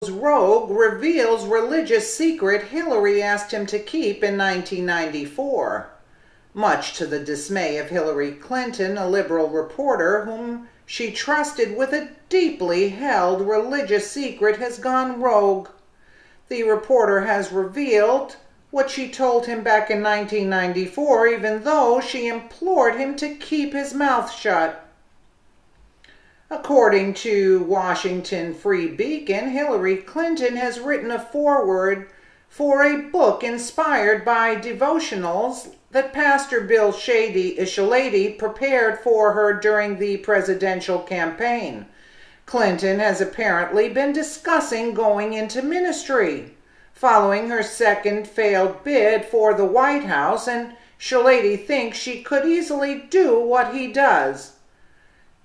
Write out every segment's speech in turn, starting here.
Rogue reveals religious secret Hillary asked him to keep in 1994. Much to the dismay of Hillary Clinton, a liberal reporter whom she trusted with a deeply held religious secret has gone rogue. The reporter has revealed what she told him back in 1994, even though she implored him to keep his mouth shut. According to Washington Free Beacon, Hillary Clinton has written a foreword for a book inspired by devotionals that Pastor Bill Shalady prepared for her during the presidential campaign. Clinton has apparently been discussing going into ministry following her second failed bid for the White House, and Shalady thinks she could easily do what he does.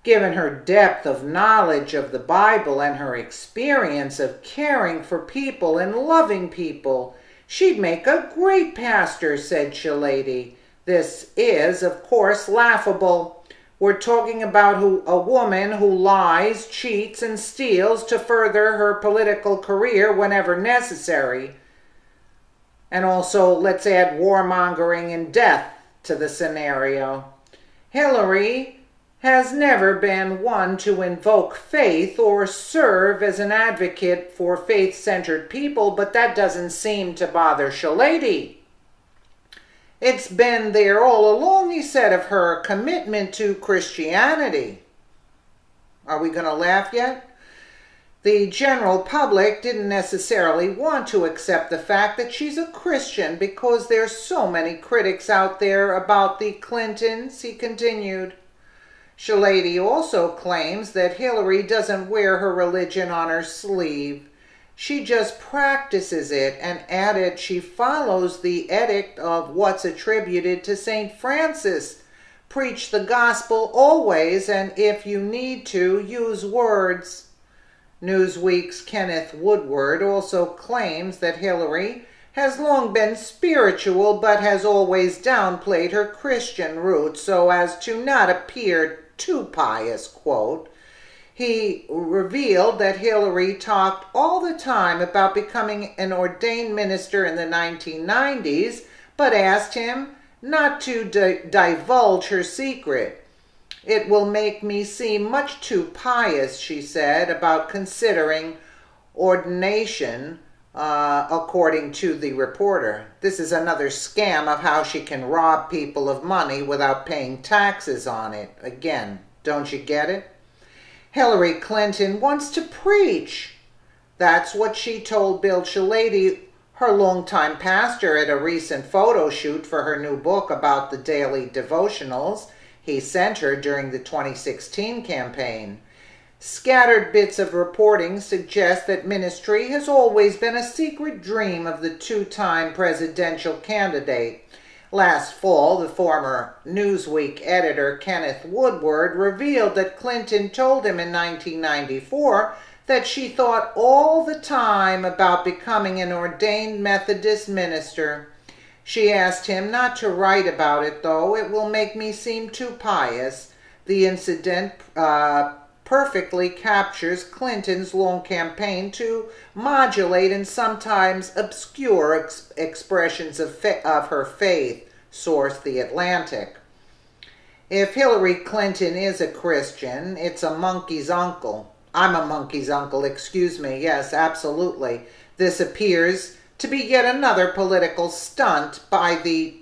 Given her depth of knowledge of the Bible and her experience of caring for people and loving people, she'd make a great pastor, said Shalady. This is, of course, laughable. We're talking about a woman who lies, cheats, and steals to further her political career whenever necessary. And also, let's add warmongering and death to the scenario. Hillary has never been one to invoke faith or serve as an advocate for faith-centered people, but that doesn't seem to bother Shalady. It's been there all along, he said, of her commitment to Christianity. Are we going to laugh yet? The general public didn't necessarily want to accept the fact that she's a Christian because there's so many critics out there about the Clintons, he continued. Shalady also claims that Hillary doesn't wear her religion on her sleeve. She just practices it, and added she follows the edict of what's attributed to St. Francis. Preach the gospel always, and if you need to, use words. Newsweek's Kenneth Woodward also claims that Hillary has long been spiritual but has always downplayed her Christian roots so as to not appear too pious, quote. He revealed that Hillary talked all the time about becoming an ordained minister in the 1990s, but asked him not to divulge her secret. It will make me seem much too pious, she said, about considering ordination, according to the reporter. This is another scam of how she can rob people of money without paying taxes on it. Again, don't you get it? Hillary Clinton wants to preach. That's what she told Bill Shalady, her longtime pastor, at a recent photo shoot for her new book about the daily devotionals he sent her during the 2016 campaign. Scattered bits of reporting suggest that ministry has always been a secret dream of the two-time presidential candidate. Last fall, the former Newsweek editor Kenneth Woodward revealed that Clinton told him in 1994 that she thought all the time about becoming an ordained Methodist minister. She asked him not to write about it, though. It will make me seem too pious. The incident perfectly captures Clinton's long campaign to modulate and sometimes obscure expressions of her faith, source The Atlantic. If Hillary Clinton is a Christian, it's a monkey's uncle. I'm a monkey's uncle, excuse me. Yes, absolutely. This appears to be yet another political stunt by the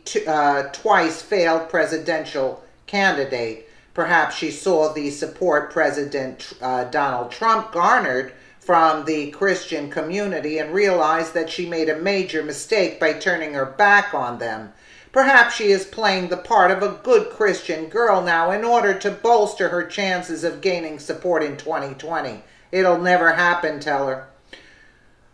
twice failed presidential candidate. Perhaps she saw the support President Donald Trump garnered from the Christian community and realized that she made a major mistake by turning her back on them. Perhaps she is playing the part of a good Christian girl now in order to bolster her chances of gaining support in 2020. It'll never happen, tell her.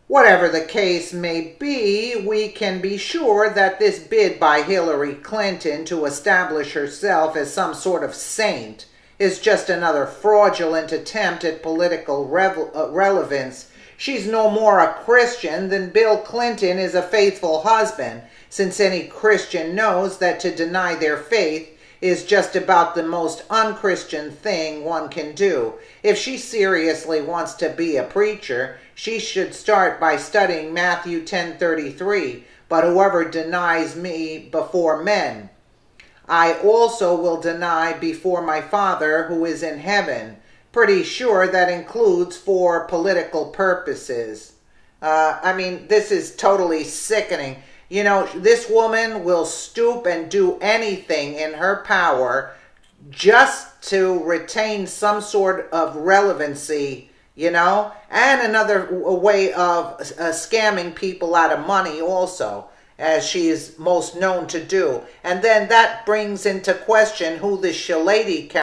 Whatever the case may be, we can be sure that this bid by Hillary Clinton to establish herself as some sort of saint is just another fraudulent attempt at political relevance. She's no more a Christian than Bill Clinton is a faithful husband, since any Christian knows that to deny their faith is just about the most unchristian thing one can do. If she seriously wants to be a preacher, she should start by studying Matthew 10:33. But whoever denies me before men, I also will deny before my Father who is in heaven. Pretty sure that includes for political purposes. This is totally sickening. You know, this woman will stoop and do anything in her power just to retain some sort of relevancy, you know, and another way of scamming people out of money also, as she is most known to do. And then that brings into question who this Shalady